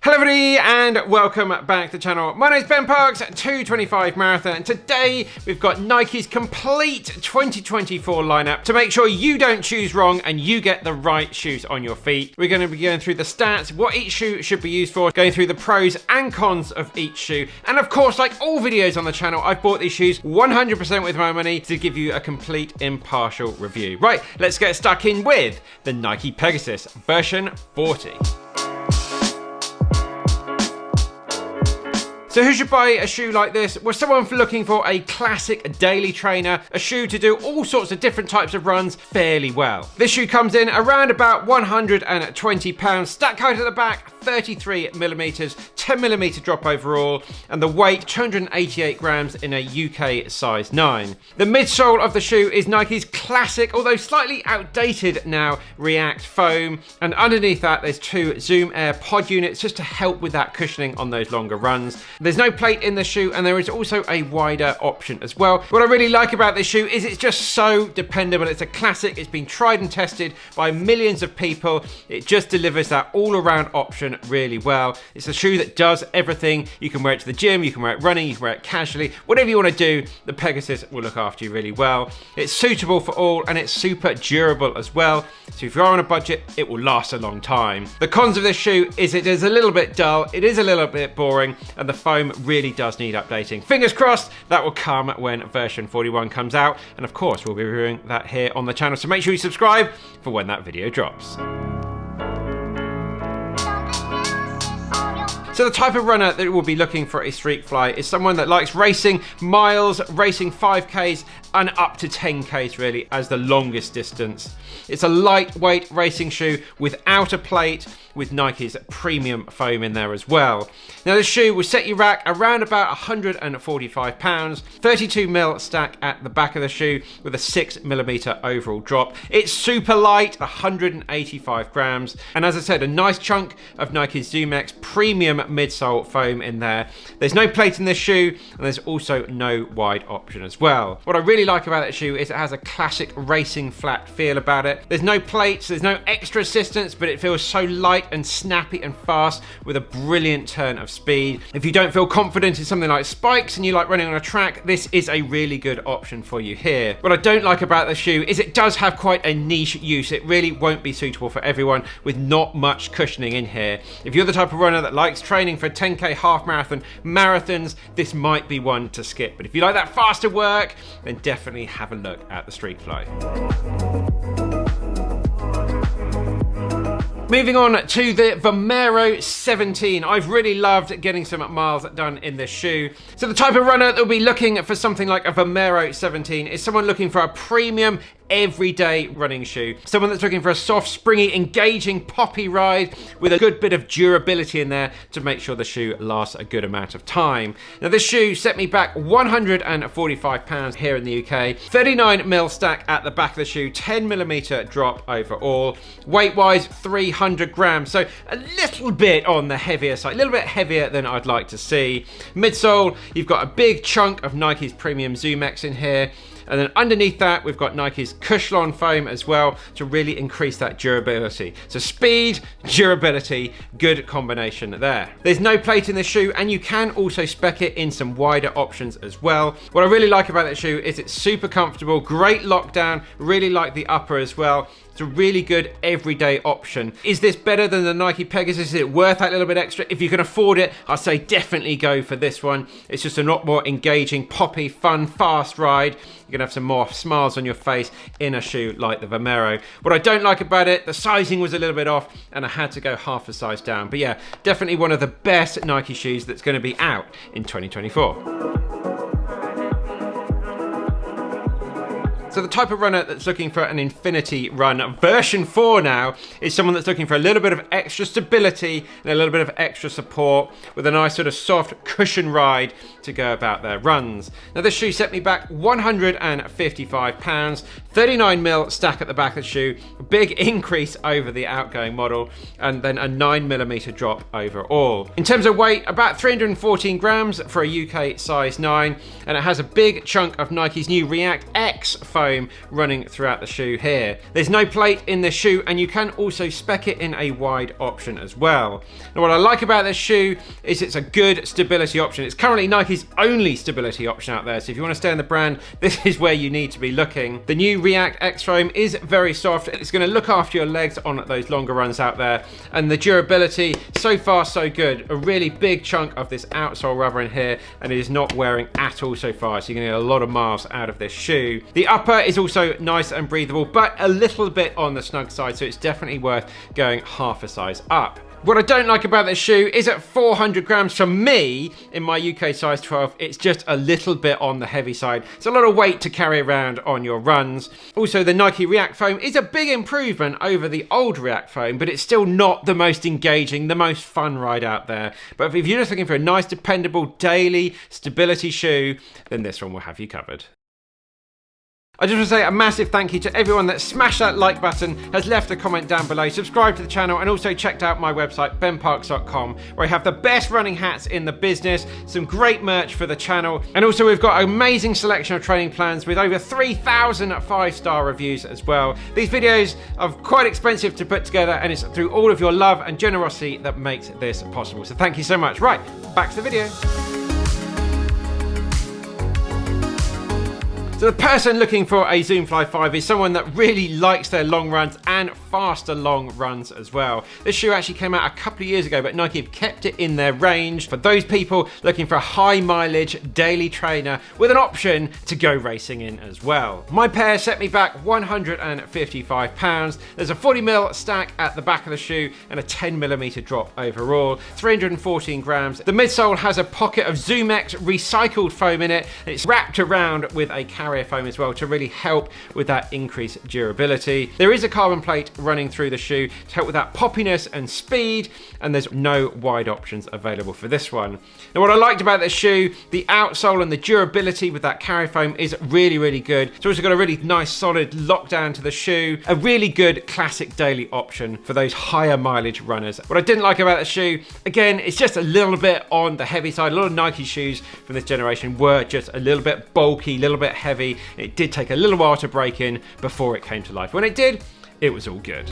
Hello everybody and welcome back to the channel. My name is Ben Parks, 225 Marathon, and today we've got Nike's complete 2024 lineup to make sure you don't choose wrong and you get the right shoes on your feet. We're going to be going through the stats, what each shoe should be used for, going through the pros and cons of each shoe, and of course, like all videos on the channel, I've bought these shoes 100% with my money to give you a complete impartial review. Right, let's get stuck in with the Nike Pegasus version 40. So who should buy a shoe like this? Well, someone looking for a classic daily trainer, a shoe to do all sorts of different types of runs fairly well. This shoe comes in around about £120, stack height at the back, 33mm, 10mm drop overall, and the weight 288 grams in a UK size 9. The midsole of the shoe is Nike's classic, although slightly outdated now, React foam, and underneath that there's two Zoom Air pod units just to help with that cushioning on those longer runs. There's no plate in the shoe, and there is also a wider option as well. What I really like about this shoe is it's just so dependable. It's a classic, it's been tried and tested by millions of people. It just delivers that all-around option really well. It's a shoe that does everything. You can wear it to the gym, you can wear it running, you can wear it casually. Whatever you want to do, the Pegasus will look after you really well. It's suitable for all, and it's super durable as well. So if you're on a budget, it will last a long time. The cons of this shoe is it is a little bit dull, it is a little bit boring, and the foam really does need updating. Fingers crossed that will come when version 41 comes out, and of course we'll be reviewing that here on the channel, so make sure you subscribe for when that video drops. So the type of runner that will be looking for a Streakfly is someone that likes racing miles, racing 5Ks and up to 10Ks really as the longest distance. It's a lightweight racing shoe without a plate, with Nike's premium foam in there as well. Now this shoe will set your rack around about £145, 32mm stack at the back of the shoe with a 6mm overall drop. It's super light, 185 grams, and as I said, a nice chunk of Nike's Zoom X premium midsole foam in there. There's no plate in this shoe, and there's also no wide option as well. What I really like about that shoe is it has a classic racing flat feel about it. There's no plates, there's no extra assistance, but it feels so light and snappy and fast with a brilliant turn of speed. If you don't feel confident in something like spikes and you like running on a track, this is a really good option for you here. What I don't like about the shoe is it does have quite a niche use. It really won't be suitable for everyone with not much cushioning in here. If you're the type of runner that likes training for 10K half marathon, marathons, this might be one to skip. But if you like that faster work, then definitely have a look at the Streakfly. Moving on to the Vomero 17. I've really loved getting some miles done in this shoe. So the type of runner that will be looking for something like a Vomero 17 is someone looking for a premium everyday running shoe. Someone that's looking for a soft, springy, engaging, poppy ride with a good bit of durability in there to make sure the shoe lasts a good amount of time. Now this shoe set me back £145 here in the UK. 39mm stack at the back of the shoe, 10mm drop overall. Weight-wise, 300 grams, so a little bit on the heavier side, a little bit heavier than I'd like to see. Midsole, you've got a big chunk of Nike's premium Zoom X in here. And then underneath that, we've got Nike's Cushlon foam as well to really increase that durability. So speed, durability, good combination there. There's no plate in the shoe, and you can also spec it in some wider options as well. What I really like about that shoe is it's super comfortable, great lockdown, really like the upper as well. It's a really good everyday option. Is this better than the Nike Pegasus? Is it worth that little bit extra? If you can afford it, I'd say definitely go for this one. It's just a lot more engaging, poppy, fun, fast ride. You're gonna have some more smiles on your face in a shoe like the Vomero. What I don't like about it, the sizing was a little bit off and I had to go half a size down. But yeah, definitely one of the best Nike shoes that's gonna be out in 2024. So the type of runner that's looking for an InfinityRN version 4 now is someone that's looking for a little bit of extra stability and a little bit of extra support with a nice sort of soft cushion ride to go about their runs. Now this shoe set me back £155, 39mm stack at the back of the shoe, a big increase over the outgoing model, and then a 9mm drop overall. In terms of weight, about 314 grams for a UK size 9, and it has a big chunk of Nike's new React X foam running throughout the shoe here. There's no plate in this shoe, and you can also spec it in a wide option as well. Now what I like about this shoe is it's a good stability option. It's currently Nike's only stability option out there, so if you want to stay in the brand, this is where you need to be looking. The new React X foam is very soft. It's going to look after your legs on those longer runs out there, and the durability, so far so good. A really big chunk of this outsole rubber in here, and it is not wearing at all so far, so you're going to get a lot of miles out of this shoe. The upper is also nice and breathable, but a little bit on the snug side, so it's definitely worth going half a size up. What I don't like about this shoe is at 400 grams, for me, in my UK size 12, it's just a little bit on the heavy side. It's a lot of weight to carry around on your runs. Also, the Nike React foam is a big improvement over the old React foam, but it's still not the most engaging, the most fun ride out there. But if you're just looking for a nice, dependable, daily stability shoe, then this one will have you covered. I just want to say a massive thank you to everyone that smashed that like button, has left a comment down below, subscribed to the channel, and also checked out my website, benparks.com, where I have the best running hats in the business, some great merch for the channel, and also we've got an amazing selection of training plans with over 3,000 5-star reviews as well. These videos are quite expensive to put together, and it's through all of your love and generosity that makes this possible. So thank you so much. Right, back to the video. So the person looking for a Zoomfly 5 is someone that really likes their long runs and faster long runs as well. This shoe actually came out a couple of years ago, but Nike have kept it in their range for those people looking for a high mileage daily trainer with an option to go racing in as well. My pair set me back £155. There's a 40mm stack at the back of the shoe and a 10mm drop overall, 314 grams. The midsole has a pocket of ZoomX recycled foam in it, and it's wrapped around with a carrier foam as well to really help with that increased durability. There is a carbon plate running through the shoe to help with that poppiness and speed, and there's no wide options available for this one. Now what I liked about this shoe, the outsole and the durability with that carrier foam is really, really good. It's also got a really nice solid lockdown to the shoe, a really good classic daily option for those higher mileage runners. What I didn't like about the shoe, again, it's just a little bit on the heavy side. A lot of Nike shoes from this generation were just a little bit bulky, a little bit heavy. It did take a little while to break in before it came to life. When it did, it was all good.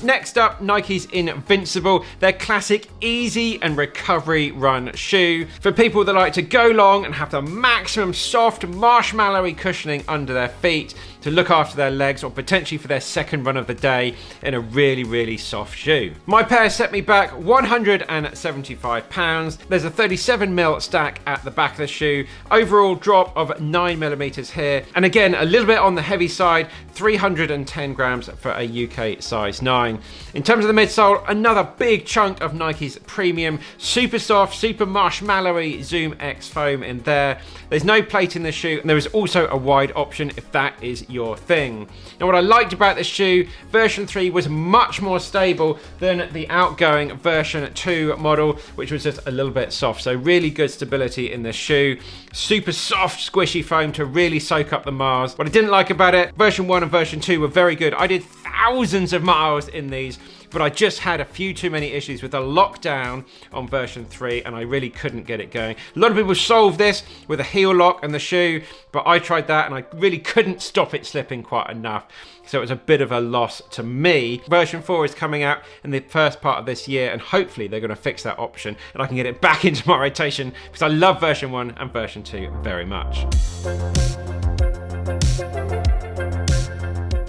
Next up, Nike's Invincible, their classic easy and recovery run shoe for people that like to go long and have the maximum soft marshmallowy cushioning under their feet to look after their legs, or potentially for their second run of the day in a really, really soft shoe. My pair set me back £175. There's a 37mm stack at the back of the shoe, overall drop of 9mm here, and again, a little bit on the heavy side, 310 grams for a UK size 9. In terms of the midsole, another big chunk of Nike's premium, super soft, super marshmallowy ZoomX foam in there. There's no plate in the shoe, and there is also a wide option if that is your thing. Now what I liked about this shoe, version 3 was much more stable than the outgoing version 2 model, which was just a little bit soft. So really good stability in this shoe. Super soft, squishy foam to really soak up the miles. What I didn't like about it, version 1 and version 2 were very good. I did thousands of miles in these, but I just had a few too many issues with the lockdown on version 3, and I really couldn't get it going. A lot of people solved this with a heel lock and the shoe, but I tried that and I really couldn't stop it slipping quite enough. So it was a bit of a loss to me. Version 4 is coming out in the first part of this year, and hopefully they're going to fix that option and I can get it back into my rotation, because I love version 1 and version 2 very much.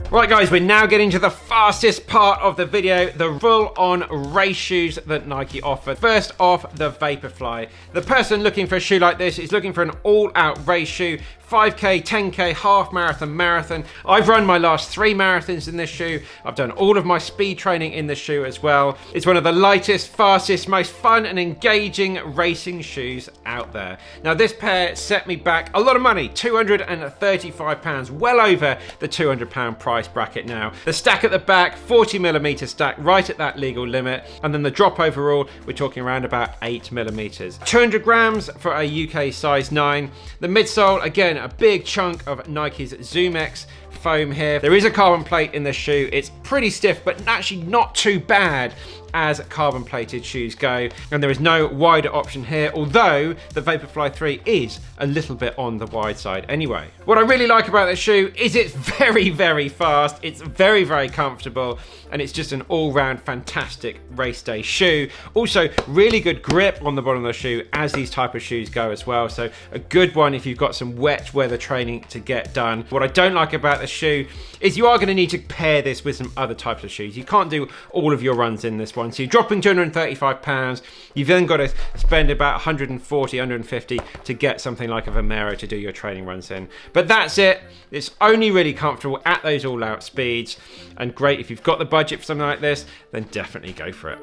Right guys, we're now getting to the fastest part of the video, the full-on race shoes that Nike offered. First off, the Vaporfly. The person looking for a shoe like this is looking for an all-out race shoe. 5K, 10K, half marathon, marathon. I've run my last 3 marathons in this shoe. I've done all of my speed training in this shoe as well. It's one of the lightest, fastest, most fun and engaging racing shoes out there. Now this pair set me back a lot of money, £235, well over the £200 price price bracket now. The stack at the back, 40mm stack, right at that legal limit, and then the drop overall, we're talking around about 8mm. 200 grams for a UK size 9. The midsole, again, a big chunk of Nike's Zoom X foam here. There is a carbon plate in this shoe. It's pretty stiff, but actually not too bad as carbon plated shoes go, and there is no wider option here, although the Vaporfly 3 is a little bit on the wide side anyway. What I really like about this shoe is it's very, very fast, it's very, very comfortable, and it's just an all-round fantastic race day shoe. Also, really good grip on the bottom of the shoe as these type of shoes go as well, so a good one if you've got some wet weather training to get done. What I don't like about the shoe is you are going to need to pair this with some other types of shoes. You can't do all of your runs in this one. So you're dropping £235, you've then got to spend about 140, 150 to get something like a Vomero to do your training runs in. But that's it. It's only really comfortable at those all-out speeds, and great if you've got the budget for something like this, then definitely go for it.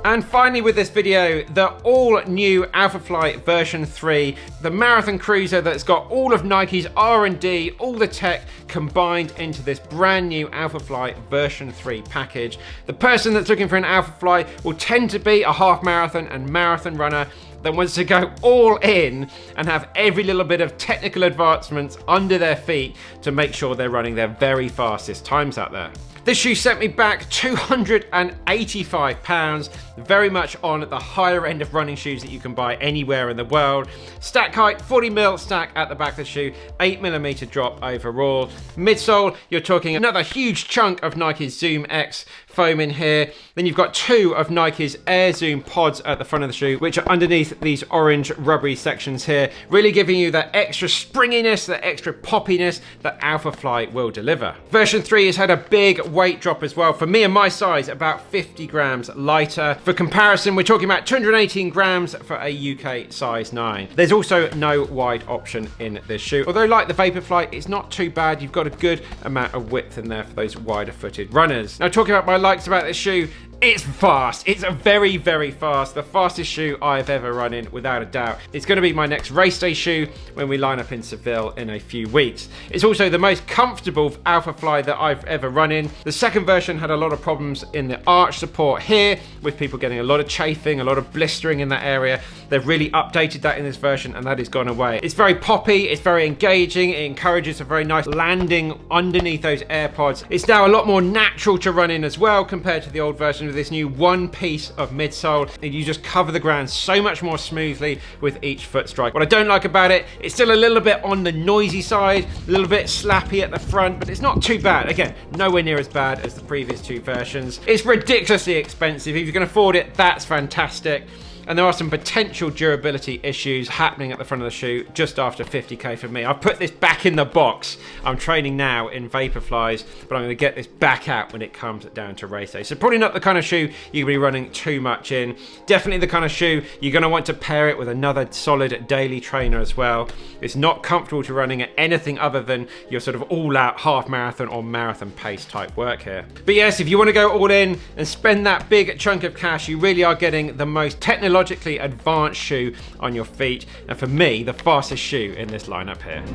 And finally with this video, the all new Alphafly version 3, the marathon cruiser that's got all of Nike's R&D, all the tech combined into this brand new Alphafly version 3 package. The person that's looking for an Alphafly will tend to be a half marathon and marathon runner that wants to go all in and have every little bit of technical advancements under their feet to make sure they're running their very fastest times out there. This shoe sent me back £285, very much on the higher end of running shoes that you can buy anywhere in the world. Stack height, 40mm stack at the back of the shoe, 8mm drop overall. Midsole, you're talking another huge chunk of Nike's Zoom X foam in here. Then you've got 2 of Nike's Air Zoom pods at the front of the shoe, which are underneath these orange rubbery sections here, really giving you that extra springiness, that extra poppiness that Alphafly will deliver. Version 3 has had a big weight drop as well. For me and my size, about 50 grams lighter. For comparison, we're talking about 218 grams for a UK size 9. There's also no wide option in this shoe. Although like the Vaporfly, it's not too bad. You've got a good amount of width in there for those wider footed runners. Now talking about my likes about this shoe, it's fast. It's a very, very fast. The fastest shoe I've ever run in, without a doubt. It's going to be my next race day shoe when we line up in Seville in a few weeks. It's also the most comfortable Alphafly that I've ever run in. The second version had a lot of problems in the arch support here, with people getting a lot of chafing, a lot of blistering in that area. They've really updated that in this version, and that has gone away. It's very poppy, it's very engaging, it encourages a very nice landing underneath those AirPods. It's now a lot more natural to run in as well compared to the old version with this new one piece of midsole, and you just cover the ground so much more smoothly with each foot strike. What I don't like about it, it's still a little bit on the noisy side, a little bit slappy at the front, but it's not too bad. Again, nowhere near as bad as the previous 2 versions. It's ridiculously expensive. If you can afford it, that's fantastic. And there are some potential durability issues happening at the front of the shoe just after 50k for me. I've put this back in the box. I'm training now in Vaporflies, but I'm going to get this back out when it comes down to race day. So probably not the kind of shoe you're going to be running too much in. Definitely the kind of shoe you're going to want to pair it with another solid daily trainer as well. It's not comfortable to running at anything other than your sort of all-out half marathon or marathon pace type work here. But yes, if you want to go all in and spend that big chunk of cash, you really are getting the most technologically advanced shoe on your feet, and for me, the fastest shoe in this lineup here.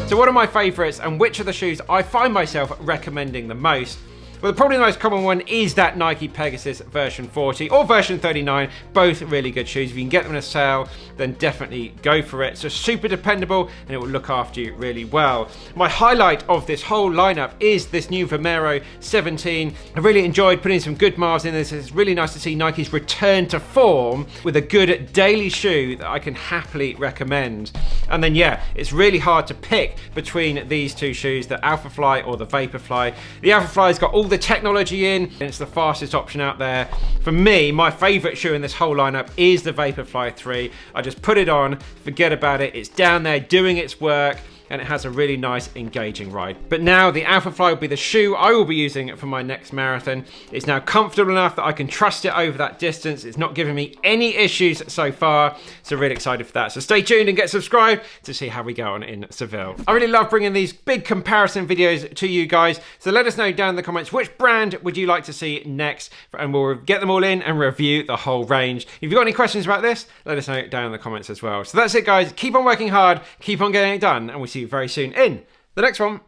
So what are my favorites, and which are the shoes I find myself recommending the most? Well, probably the most common one is that Nike Pegasus version 40 or version 39, both really good shoes. If you can get them in a sale, then definitely go for it. So super dependable, and it will look after you really well. My highlight of this whole lineup is this new Vomero 17. I really enjoyed putting some good miles in this. It's really nice to see Nike's return to form with a good daily shoe that I can happily recommend. And then yeah, it's really hard to pick between these 2 shoes, the Alphafly or the Vaporfly. The Alphafly's got all the technology in, and it's the fastest option out there. For me, my favorite shoe in this whole lineup is the Vaporfly 3. I just put it on, forget about it. It's down there doing its work, and it has a really nice engaging ride. But now the Alphafly will be the shoe I will be using for my next marathon. It's now comfortable enough that I can trust it over that distance. It's not giving me any issues so far, so really excited for that. So stay tuned and get subscribed to see how we go on in Seville. I really love bringing these big comparison videos to you guys, so let us know down in the comments which brand would you like to see next, and we'll get them all in and review the whole range. If you've got any questions about this, let us know down in the comments as well. So that's it guys, keep on working hard, keep on getting it done, and we'll see you very soon in the next one.